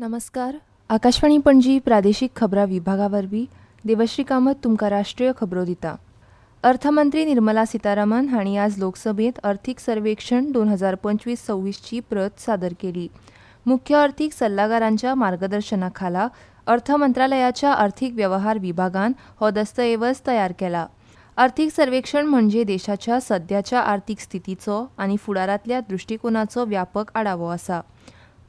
नमस्कार. आकाशवाणी पणजी प्रादेशीक खबरां विभागा वरवीं देवश्री कामत तुमकां राष्ट्रीय खबरो दिता. अर्थमंत्री निर्मला सीतारामन हांणी आज लोकसभेत अर्थीक सर्वेक्षण 2025-26 ची प्रत सादर केली. मुख्य अर्थीक सल्लागारांच्या मार्गदर्शनाखाला अर्थ मंत्रालयाच्या अर्थीक वेवहार विभागान हो दस्तऐवज तयार केला. अर्थीक सर्वेक्षण म्हणजे देशाच्या सध्याच्या अर्थीक स्थितीचो आनी फुडारांतल्या दृश्टिकोनाचो व्यापक आढावो आसा.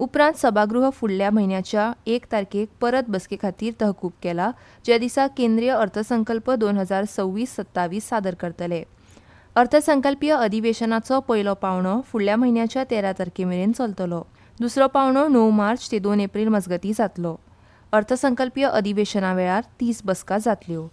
उपरांत सभागृह फुडल्या म्हयन्याच्या 1 तारखेक परत बसके खातीर तहकूब केला, ज्या दिसा केंद्रीय अर्थसंकल्प 2026-27 सादर करतले. अर्थसंकल्पीय अधिवेशनाचो पयलो पावणो फुडल्या म्हयन्याच्या 13 तारखेमेरेन चलतलो. दुसरो पावणो 9 मार्च ते 2 एप्रील मजगतीं जातलो. अर्थसंकल्पीय अधिवेशना वेळार 30 बसका जातल्यो.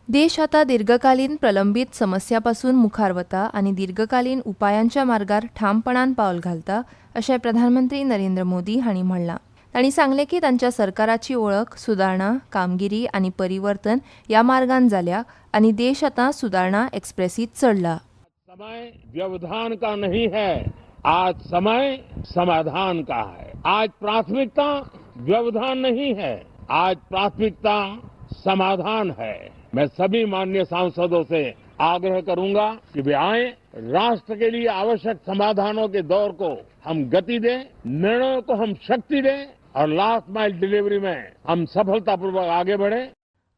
देश आता दीर्घकालीन प्रलंबीत समस्यापासून मुखार वता आनी दीर्घकालीन उपायांच्या मार्गार ठामपणान पावल घालता, अशें प्रधानमंत्री नरेंद्र मोदी हांणी म्हणलां. तांणी सांगलें की तांच्या सरकाराची वळख सुदारणा, कामगिरी आनी परिवर्तन ह्या मार्गान जाल्या आनी देश आतां सुदारणा एक्सप्रेसीत चडला. समय व्यवधान का नहीं है, आज समय समाधान का है. आज प्राथमिकता व्यवधान नहीं है, आज प्राथमिकता समाधान है. मैं सभी माननीय सांसदों से आग्रह करूंगा कि वे आए, राष्ट्र के लिए आवश्यक समाधानों के दौर को हम गति दें, निर्णयों को हम शक्ति दें और लास्ट माइल डिलीवरी में हम सफलतापूर्वक आगे बढ़े.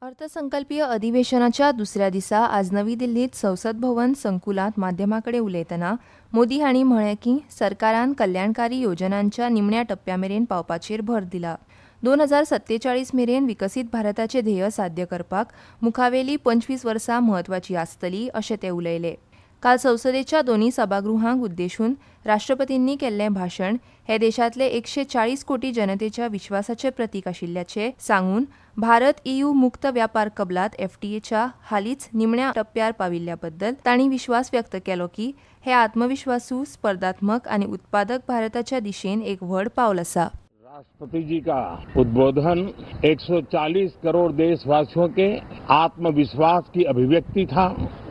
अर्थसंकल्पीय अधिवेशनाच्या दुसऱ्या दिसा आज नवी दिल्लीत संसद भवन संकुलात माध्यमांकडे उलयतना मोदी हांणी म्हळें की सरकारान कल्याणकारी योजनांच्या निमण्या टप्प्यामेरेन पावपाचेर भर दिला. 2047 मेरेन विकसीत भारताचे ध्येय साध्य करपाक मुखावेली 25 वर्सां म्हत्वाची आसतली, अशें ते उलयले. काल संसदेच्या दोन्ही सभागृहांक उद्देशून राष्ट्रपतींनी केल्लें भाशण हे देशांतले 140 कोटी जनतेच्या विश्वासाचे प्रतीक आशिल्ल्याचे सांगून भारत EU मुक्त व्यापार कबलात FTAच्या हालींच निमण्या टप्प्यार पाविल्ल्या बद्दल तांणी विश्वास व्यक्त केलो की हे आत्मविश्वासू, स्पर्धात्मक आनी उत्पादक भारताच्या दिशेन एक व्हड पावल आसा. राष्ट्रपति जी का उद्बोधन 140 करोड़ देशवासियों के आत्मविश्वास की अभिव्यक्ति था.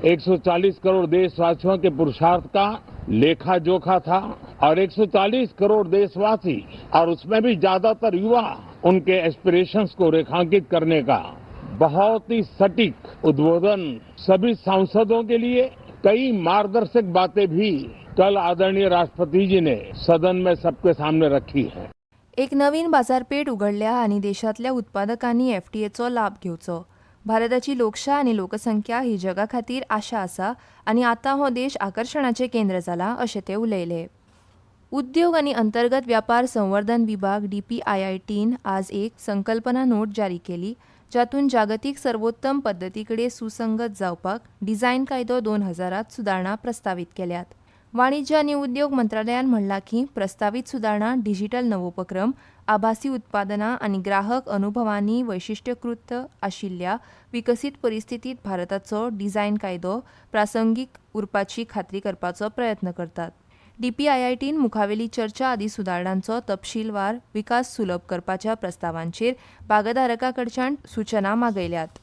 140 करोड़ देशवासियों के पुरुषार्थ का लेखा जोखा था और 140 करोड़ देशवासी और उसमें भी ज्यादातर युवा उनके एस्पिरेशंस को रेखांकित करने का बहुत ही सटीक उद्बोधन. सभी सांसदों के लिए कई मार्गदर्शक बातें भी कल आदरणीय राष्ट्रपति जी ने सदन में सबके सामने रखी है. एक नवीन बाजारपेठ उघडल्या आनी देशांतल्या उत्पादकांनी FTAचो लाभ घेवचो. भारताची लोकशाय आनी लोकसंख्या ही जगा खातीर आशा आसा आनी आतां हो देश आकर्शणाचें केंद्र जाला, अशें ते उलयले. उद्योग आनी अंतर्गत व्यापार संवर्धन विभाग DPIITन आज एक संकल्पना नोट जारी केली, जातून जागतीक सर्वोत्तम पद्दतीकडे सुसंगत जावपाक डिझायन कायदो 2000 सुदारणा प्रस्तावित केल्यात. वाणिज्य आनी उद्योग मंत्रालयान म्हणलां की प्रस्तावित सुदारणा डिजिटल नवोपक्रम, आभासी उत्पादनां आनी ग्राहक अनुभवांनी वैशिश्ट्यकृत आशिल्ल्या विकसीत परिस्थितीत भारताचो डिझायन कायदो प्रासंगीक उरपाची खात्री करपाचो प्रयत्न करतात. DPIITन मुखावेली चर्चा आदी सुदारणांचो तपशीलवार विकास सुलभ करपाच्या प्रस्तावांचेर भागधारकां कडच्यान सूचना मागयल्यात.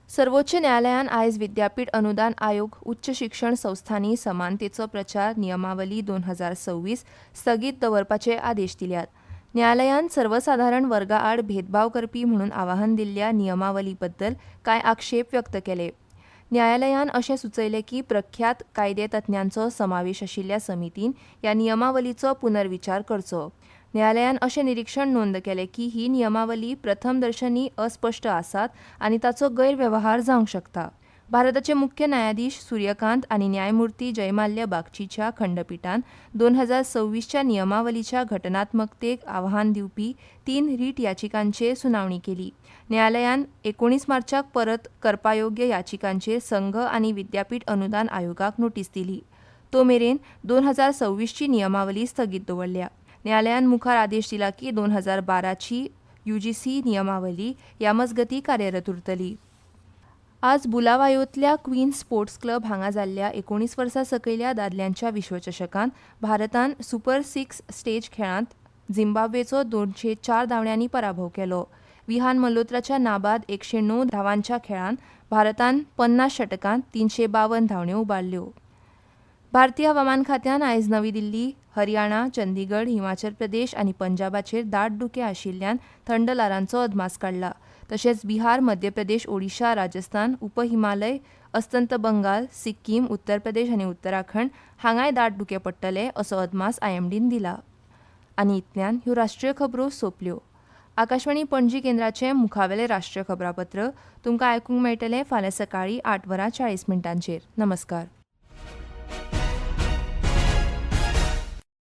सर्वोच्च न्यायालयान आयज विद्यापीठ अनुदान आयोग उच्च शिक्षण संस्थांनी समानतेचो प्रचार नियमावली 2026 स्थगीत दवरपाचे आदेश दिल्यात. न्यायालयान सर्वसाधारण वर्गा आड भेदभाव करपी म्हणून आवाहन दिल्ल्या नियमावली बद्दल कांय आक्षेप व्यक्त केले. न्यायालयान अशें सुचयलें की प्रख्यात कायदे तज्ञांचो समावेश आशिल्ल्या समितीन ह्या नियमावलीचो पुनर्विचार करचो. न्यायालयान अशें निरीक्षण नोंद केलें की ही नियमावली प्रथमदर्शनी अस्पश्ट आसात आनी ताचो गैरव्यवहार जावंक शकता. भारताचे मुख्य न्यायाधीश सूर्यकांत आनी न्यायमूर्ती जयमाल्य बागचीच्या खंडपीठान 2026च्या नियमावलीच्या घटनात्मकतेक आव्हान दिवपी 3 रीट याचिकांचेर सुनावणी केली. न्यायालयान 19 मार्चाक परत करपायोग्य याचिकांचेर संघ आनी विद्यापीठ अनुदान आयोगाक नोटीस दिली. तो मेरेन 2026ची नियमावली स्थगीत दवरल्या. न्यायालयान मुखार आदेश दिला की 2012ची UGC नियमावली ह्या मजगतीं कार्यरत उरतली. आज बुलावायोतल्या क्वीन्स स्पोर्ट्स क्लब हांगा जाल्ल्या 19 वर्सां सकयल्या दादल्यांच्या विश्वचषकांत भारतान सुपर 6 स्टेज खेळांत झिम्बाब्वेचो 204 धांवड्यांनी पराभव केलो. विहान मल्होत्राच्या नाबाद 109 धावांच्या खेळांत भारतान 50 षटकांत 352 धांवड्यो उबारल्यो. भारतीय हवामान खात्यान आयज नवी दिल्ली, हरियाणा, चंदीगड, हिमाचल प्रदेश आनी पंजाबाचेर दाट धुके आशिल्ल्यान थंड लारांचो अदमास काडला. तशेंच बिहार, मध्य प्रदेश, ओडिशा, राजस्थान, उपहिमालय, अस्तंत बंगाल, सिक्कीम, उत्तर प्रदेश आनी उत्तराखंड हांगाय दाट धुके पडटले असो अदमास IMDन दिला. आनी इतल्यान ह्यो राष्ट्रीय खबरो सोंपल्यो. आकाशवाणी पणजी केंद्राचें मुखावेलें राष्ट्रीय खबरापत्र तुमकां आयकूंक मेळटलें फाल्यां सकाळीं 8:40 नमस्कार.